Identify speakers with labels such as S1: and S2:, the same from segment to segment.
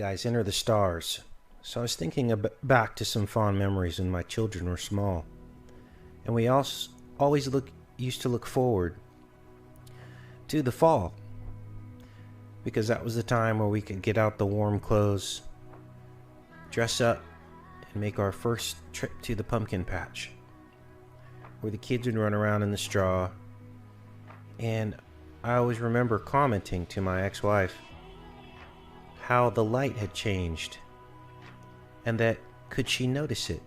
S1: guys, Enter the Stars. So I was thinking back to some fond memories when my children were small. And we always used to look forward to the fall, because that was the time where we could get out the warm clothes, dress up, and make our first trip to the pumpkin patch, where the kids would run around in the straw. And I always remember commenting to my ex-wife how the light had changed, and that could she notice it,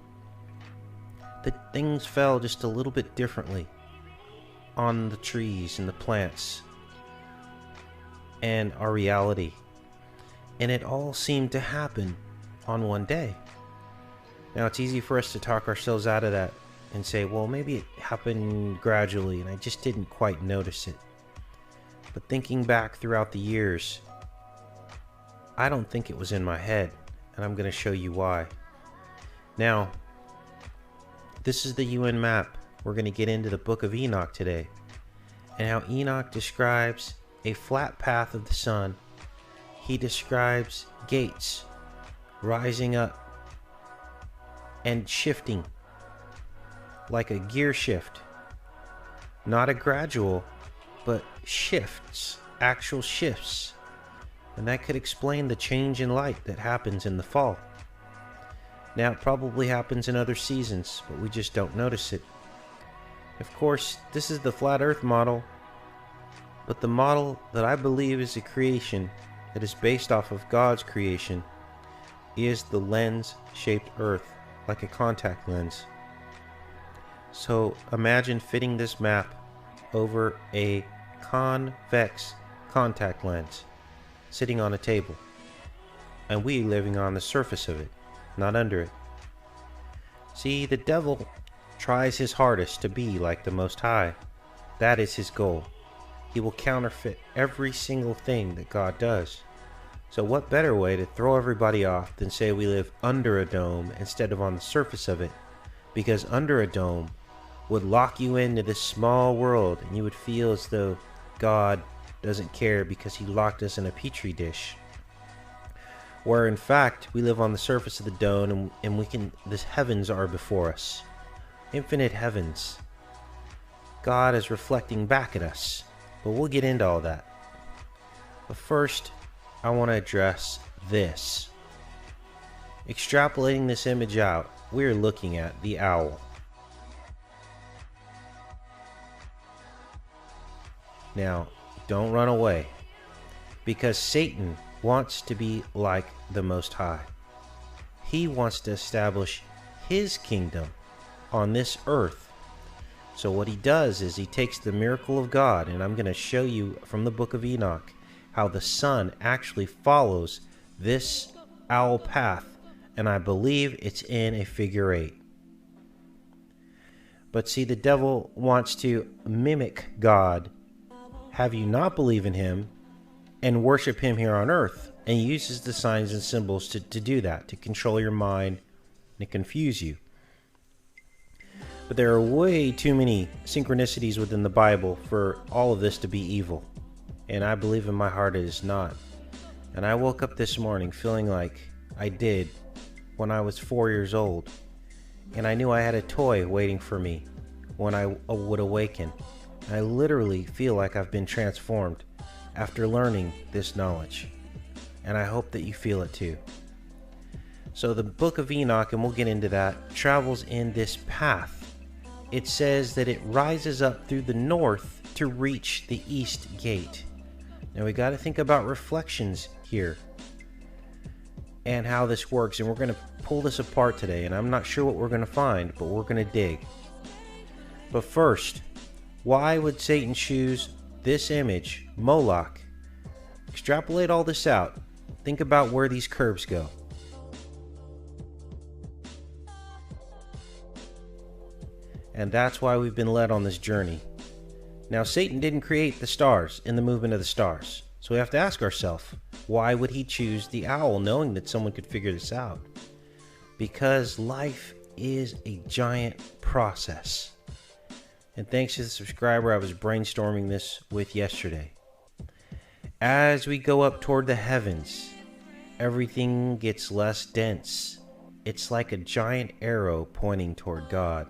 S1: that things fell just a little bit differently on the trees and the plants and our reality. And it all seemed to happen on one day. Now, it's easy for us to talk ourselves out of that and say, well, maybe it happened gradually and I just didn't quite notice it. But thinking back throughout the years, I don't think it was in my head, and I'm going to show you why. Now, this is the UN map. We're going to get into the Book of Enoch today, and how Enoch describes a flat path of the sun. He describes gates rising up and shifting like a gear shift. Not a gradual, but shifts, actual shifts. And that could explain the change in light that happens in the fall. Now, it probably happens in other seasons, but we just don't notice it. Of course, this is the flat earth model, but the model that I believe is a creation that is based off of God's creation is the lens-shaped earth, like a contact lens. So imagine fitting this map over a convex contact lens sitting on a table, and we living on the surface of it, not under it. See, the devil tries his hardest to be like the Most High. That is his goal. He will counterfeit every single thing that God does. So what better way to throw everybody off than say we live under a dome instead of on the surface of it? Because under a dome would lock you into this small world, and you would feel as though God doesn't care because he locked us in a petri dish. Where in fact we live on the surface of the dome, and the heavens are before us. Infinite heavens. God is reflecting back at us. But we'll get into all that. But first, I want to address this. Extrapolating this image out, we're looking at the owl. Now, don't run away, because Satan wants to be like the Most High. He wants to establish his kingdom on this earth. So what he does is he takes the miracle of God, and I'm going to show you from the Book of Enoch how the sun actually follows this owl path, and I believe it's in a figure 8. But see, the devil wants to mimic God, have you not believe in him, and worship him here on earth, and uses the signs and symbols to do that, to control your mind and to confuse you. But there are way too many synchronicities within the Bible for all of this to be evil, and I believe in my heart it is not. And I woke up this morning feeling like I did when I was 4 years old, and I knew I had a toy waiting for me when I would awaken. I literally feel like I've been transformed after learning this knowledge, and I hope that you feel it too. So the Book of Enoch, and we'll get into that, travels in this path. It says that it rises up through the north to reach the east gate. Now we got to think about reflections here and how this works, and we're going to pull this apart today, and I'm not sure what we're going to find, but we're going to dig. But first, why would Satan choose this image, Moloch? Extrapolate all this out. Think about where these curves go. And that's why we've been led on this journey. Now, Satan didn't create the stars in the movement of the stars. So we have to ask ourselves, why would he choose the owl, knowing that someone could figure this out? Because life is a giant process. And thanks to the subscriber I was brainstorming this with yesterday. As we go up toward the heavens, everything gets less dense. It's like a giant arrow pointing toward God.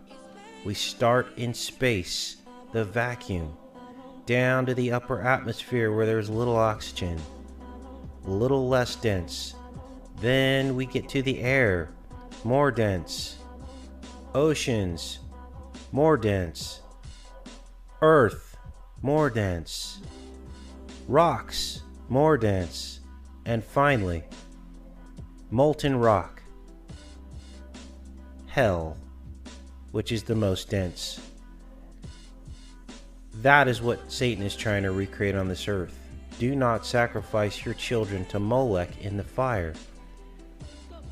S1: We start in space, the vacuum, down to the upper atmosphere where there's little oxygen, a little less dense. Then we get to the air, more dense. Oceans, more dense. Earth, more dense. Rocks, more dense. And finally, molten rock. Hell, which is the most dense. That is what Satan is trying to recreate on this earth. Do not sacrifice your children to Molech in the fire.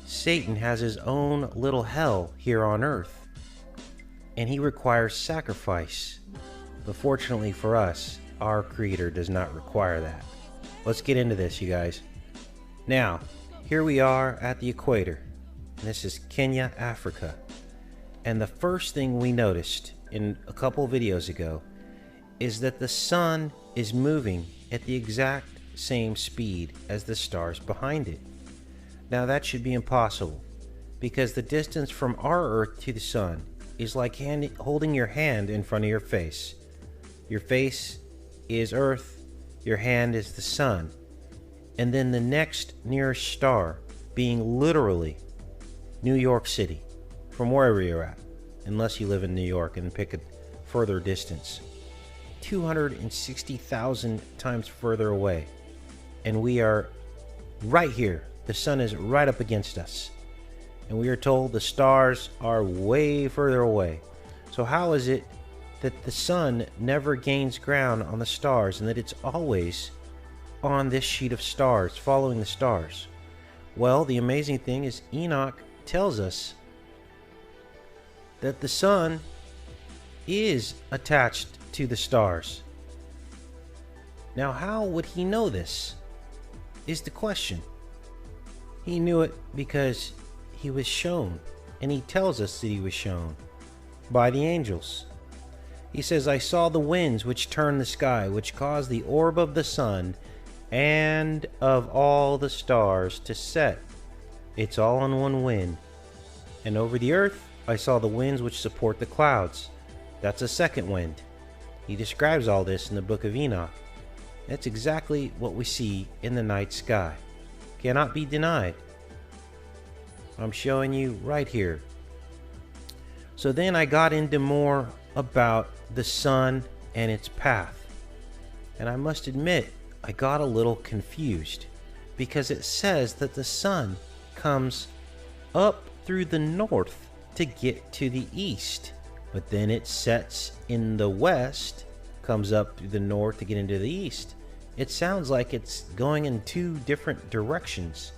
S1: Satan has his own little hell here on earth, and he requires sacrifice. But fortunately for us, our Creator does not require that. Let's get into this, you guys. Now, here we are at the equator. This is Kenya, Africa. And the first thing we noticed in a couple videos ago is that the sun is moving at the exact same speed as the stars behind it. Now that should be impossible, because the distance from our Earth to the sun is like holding your hand in front of your face. Your face is Earth, your hand is the sun, and then the next nearest star being literally New York City, from wherever you're at, unless you live in New York and pick a further distance. 260,000 times further away, and we are right here. The sun is right up against us, and we are told the stars are way further away. So how is it that the sun never gains ground on the stars, and that it's always on this sheet of stars, following the stars? Well, the amazing thing is Enoch tells us that the sun is attached to the stars. Now, how would he know this is the question. He knew it because he was shown, and he tells us that he was shown by the angels. He says, I saw the winds which turned the sky, which caused the orb of the sun and of all the stars to set. It's all on one wind. And over the earth I saw the winds which support the clouds. That's a second wind. He describes all this in the book of Enoch. That's exactly what we see in the night sky. Cannot be denied. I'm showing you right here. So then I got into more about the sun and its path. And I must admit, I got a little confused, because it says that the sun comes up through the north to get to the east, but then it sets in the west, comes up through the north to get into the east. It sounds like it's going in two different directions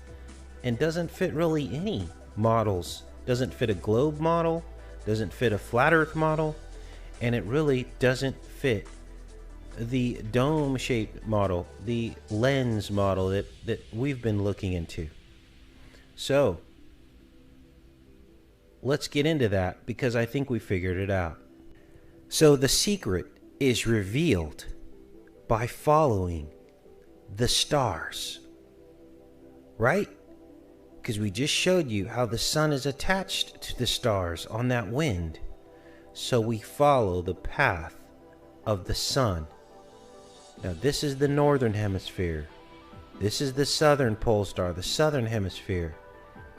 S1: and doesn't fit really any models. Doesn't fit a globe model, doesn't fit a flat earth model, and it really doesn't fit the dome shaped model, the lens model that we've been looking into. So let's get into that, because I think we figured it out. So the secret is revealed by following the stars, right? Because we just showed you how the sun is attached to the stars on that wind. So we follow the path of the sun. Now this is the northern hemisphere. This is the southern pole star, the southern hemisphere.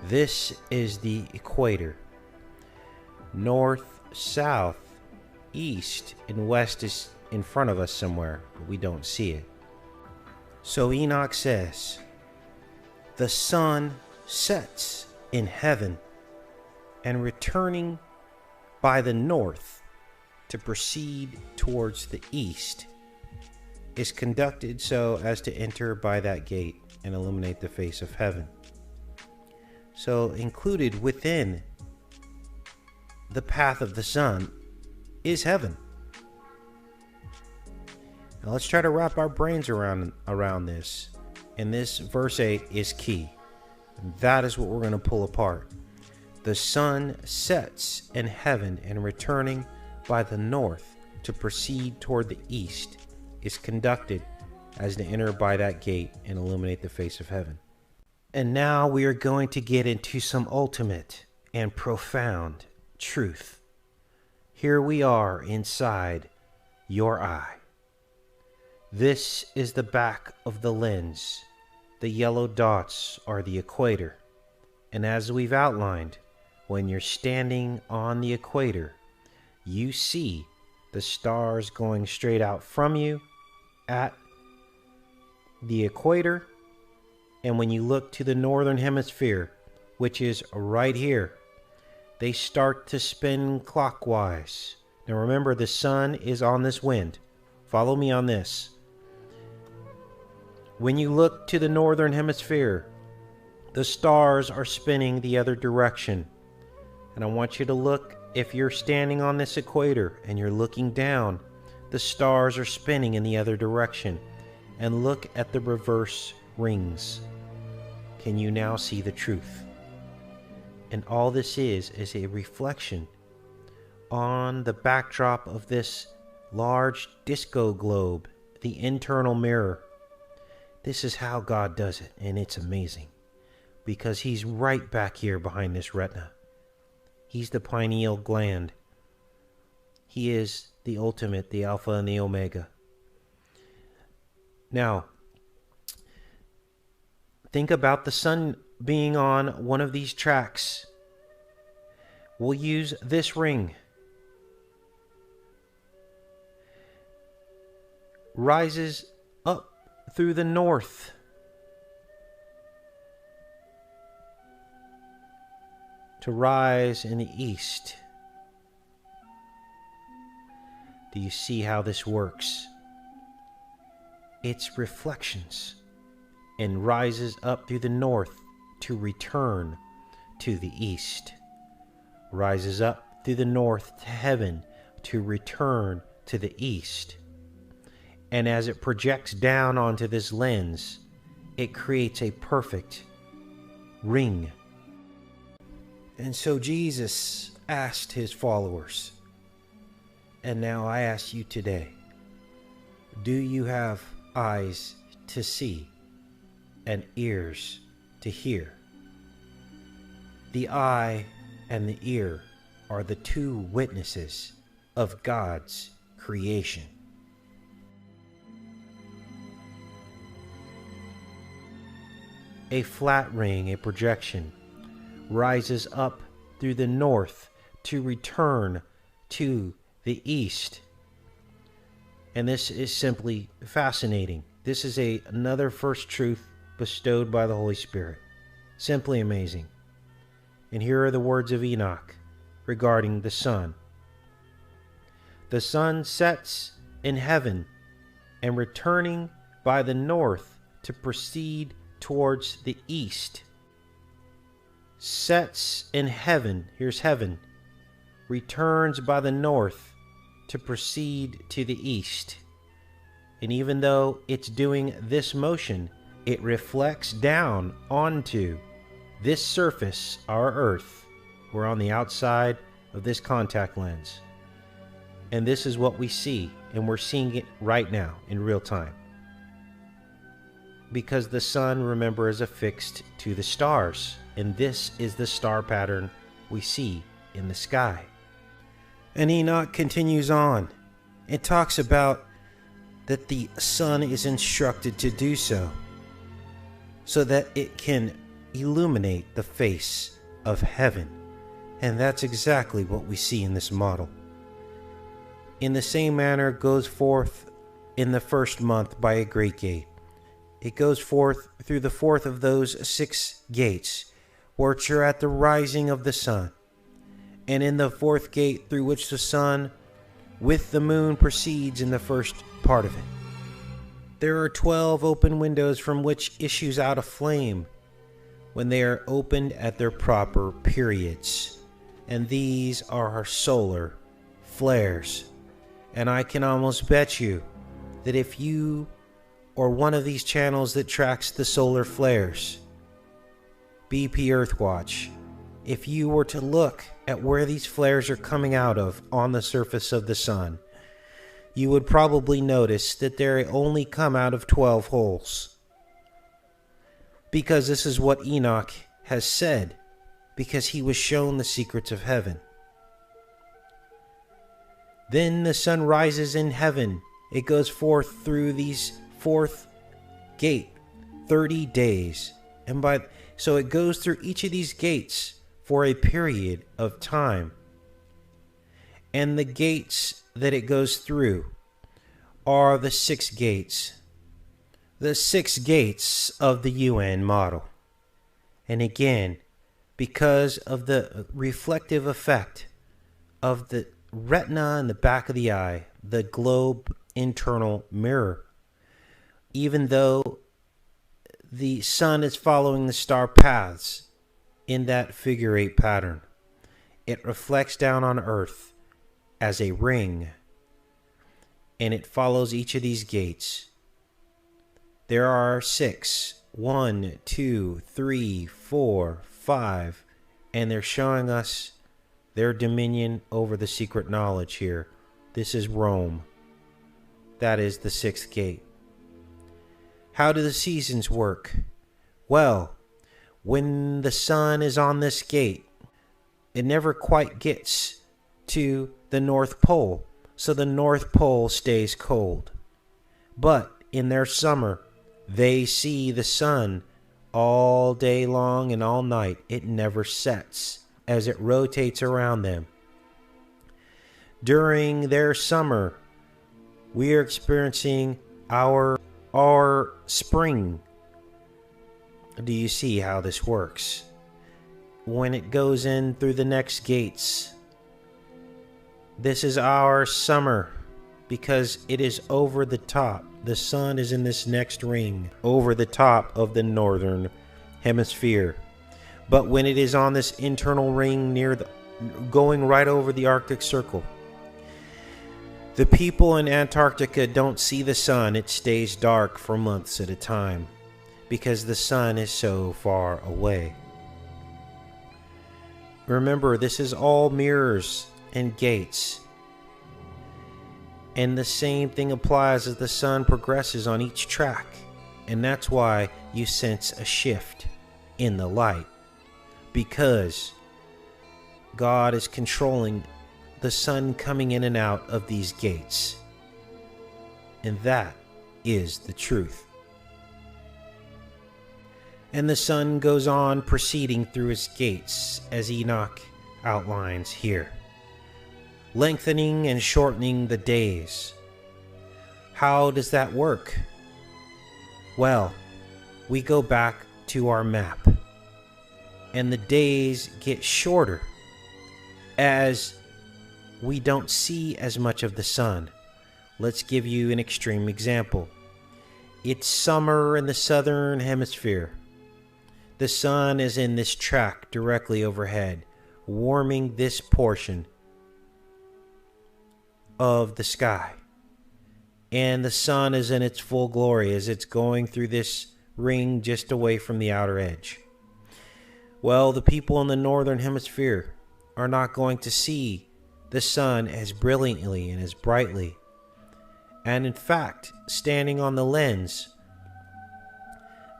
S1: This is the equator. North, south, east, and west is in front of us somewhere, but we don't see it. So Enoch says, the sun sets in heaven, and returning by the north to proceed towards the east, is conducted so as to enter by that gate and illuminate the face of heaven. So included within the path of the sun is heaven. Now let's try to wrap our brains around this. And this verse 8 is key. And that is what we're going to pull apart. The sun sets in heaven, and returning by the north to proceed toward the east is conducted as to enter by that gate and illuminate the face of heaven. And now we are going to get into some ultimate and profound truth. Here we are inside your eye. This is the back of the lens. The yellow dots are the equator. And as we've outlined, when you're standing on the equator, you see the stars going straight out from you at the equator. And when you look to the northern hemisphere, which is right here, they start to spin clockwise. Now remember, the sun is on this wind. Follow me on this. When you look to the northern hemisphere, the stars are spinning the other direction. And I want you to look, if you're standing on this equator and you're looking down, the stars are spinning in the other direction. And look at the reverse rings. Can you now see the truth? And all this is a reflection on the backdrop of this large disco globe, the internal mirror. This is how God does it, and it's amazing, because he's right back here behind this retina. He's the pineal gland. He is the ultimate, the Alpha and the Omega. Now, think about the sun being on one of these tracks. We'll use this ring. Rises up through the north. To rise in the east. Do you see how this works? It's reflections, and rises up through the north to return to the east. Rises up through the north to heaven to return to the east. And as it projects down onto this lens, it creates a perfect ring. And so Jesus asked his followers, and now I ask you today, do you have eyes to see and ears to hear? The eye and the ear are the two witnesses of God's creation. A flat ring, a projection, rises up through the north to return to the east. And this is simply fascinating. This is another first truth bestowed by the Holy Spirit. Simply amazing. And here are the words of Enoch regarding the sun. The sun sets in heaven, and returning by the north to proceed towards the east. Sets in heaven, here's heaven, returns by the north to proceed to the east. And even though it's doing this motion, it reflects down onto this surface, our earth. We're on the outside of this contact lens. And this is what we see, and we're seeing it right now in real time. Because the sun, remember, is affixed to the stars, and this is the star pattern we see in the sky. And Enoch continues on. It talks about that the sun is instructed to do so that it can illuminate the face of heaven. And that's exactly what we see in this model. In the same manner it goes forth in the first month by a great gate. It goes forth through the fourth of those 6 gates, which are at the rising of the sun. And in the fourth gate through which the sun with the moon proceeds in the first part of it. There are 12 open windows from which issues out a flame when they are opened at their proper periods. And these are our solar flares. And I can almost bet you that if you or one of these channels that tracks the solar flares, BP Earthwatch, if you were to look at where these flares are coming out of on the surface of the sun, you would probably notice that they only come out of 12 holes. because this is what Enoch has said, because he was shown the secrets of heaven. Then the sun rises in heaven. It goes forth through these fourth gate, 30 days. So it goes through each of these gates for a period of time. And the gates that it goes through are the 6 gates. The 6 gates of the UN model. And again, because of the reflective effect of the retina in the back of the eye, the globe internal mirror, even though the sun is following the star paths in that figure 8 pattern, it reflects down on Earth as a ring, and it follows each of these gates. There are 6, 1, 2, 3, 4, 5, and they're showing us their dominion over the secret knowledge here. This is Rome. That is the 6th gate. How do the seasons work? Well, when the sun is on this gate, it never quite gets to the North Pole, so the North Pole stays cold. But in their summer, they see the sun all day long and all night. It never sets as it rotates around them. During their summer, we are experiencing our spring. Do you see how this works? When it goes in through the next gates, this is our summer because it is over the top. The sun is in this next ring over the top of the northern hemisphere. But when it is on this internal ring going right over the Arctic Circle, the people in Antarctica don't see the sun. It stays dark for months at a time because the sun is so far away. Remember, this is all mirrors and gates. And the same thing applies as the sun progresses on each track. And that's why you sense a shift in the light, because God is controlling the sun coming in and out of these gates. And that is the truth. And the sun goes on proceeding through its gates, as Enoch outlines here, lengthening and shortening the days. How does that work? Well, we go back to our map, and the days get shorter as we don't see as much of the sun. Let's give you an extreme example. It's summer in the southern hemisphere. The sun is in this track directly overhead, warming this portion of the sky. And the sun is in its full glory as it's going through this ring just away from the outer edge. Well, the people in the northern hemisphere are not going to see the sun as brilliantly and as brightly. And in fact, standing on the lens,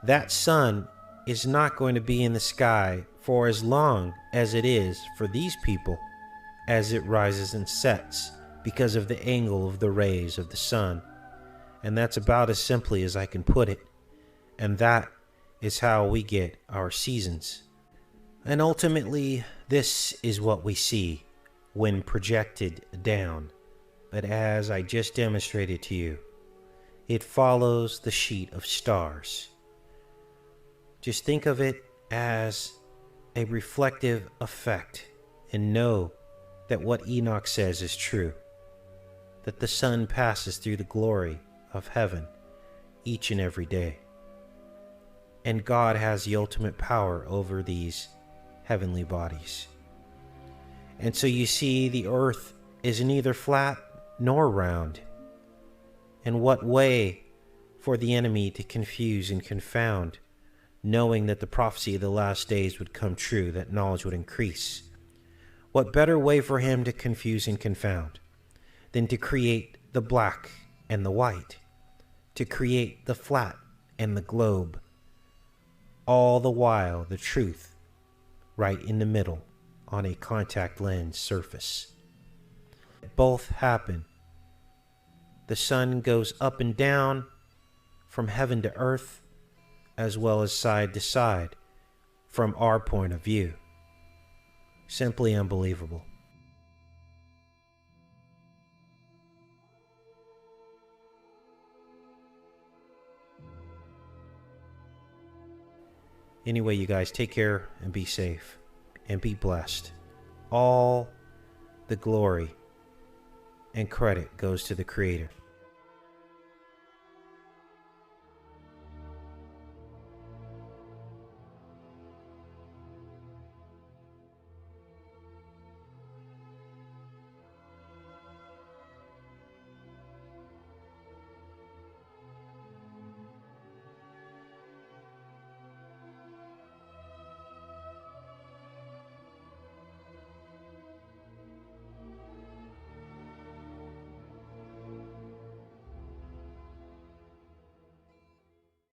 S1: that sun is not going to be in the sky for as long as it is for these people as it rises and sets because of the angle of the rays of the sun. And that's about as simply as I can put it. And that is how we get our seasons. And ultimately, this is what we see when projected down. But as I just demonstrated to you, it follows the sheet of stars. Just think of it as a reflective effect and know that what Enoch says is true, that the sun passes through the glory of heaven each and every day. And God has the ultimate power over these heavenly bodies. And so you see, the earth is neither flat nor round. And what way for the enemy to confuse and confound, knowing that the prophecy of the last days would come true, that knowledge would increase. What better way for him to confuse and confound than to create the black and the white, to create the flat and the globe, all the while the truth right in the middle on a contact lens surface. Both happen. The sun goes up and down from heaven to earth, as well as side to side from our point of view. Simply unbelievable. Anyway, you guys, take care and be safe and be blessed. All the glory and credit goes to the Creator.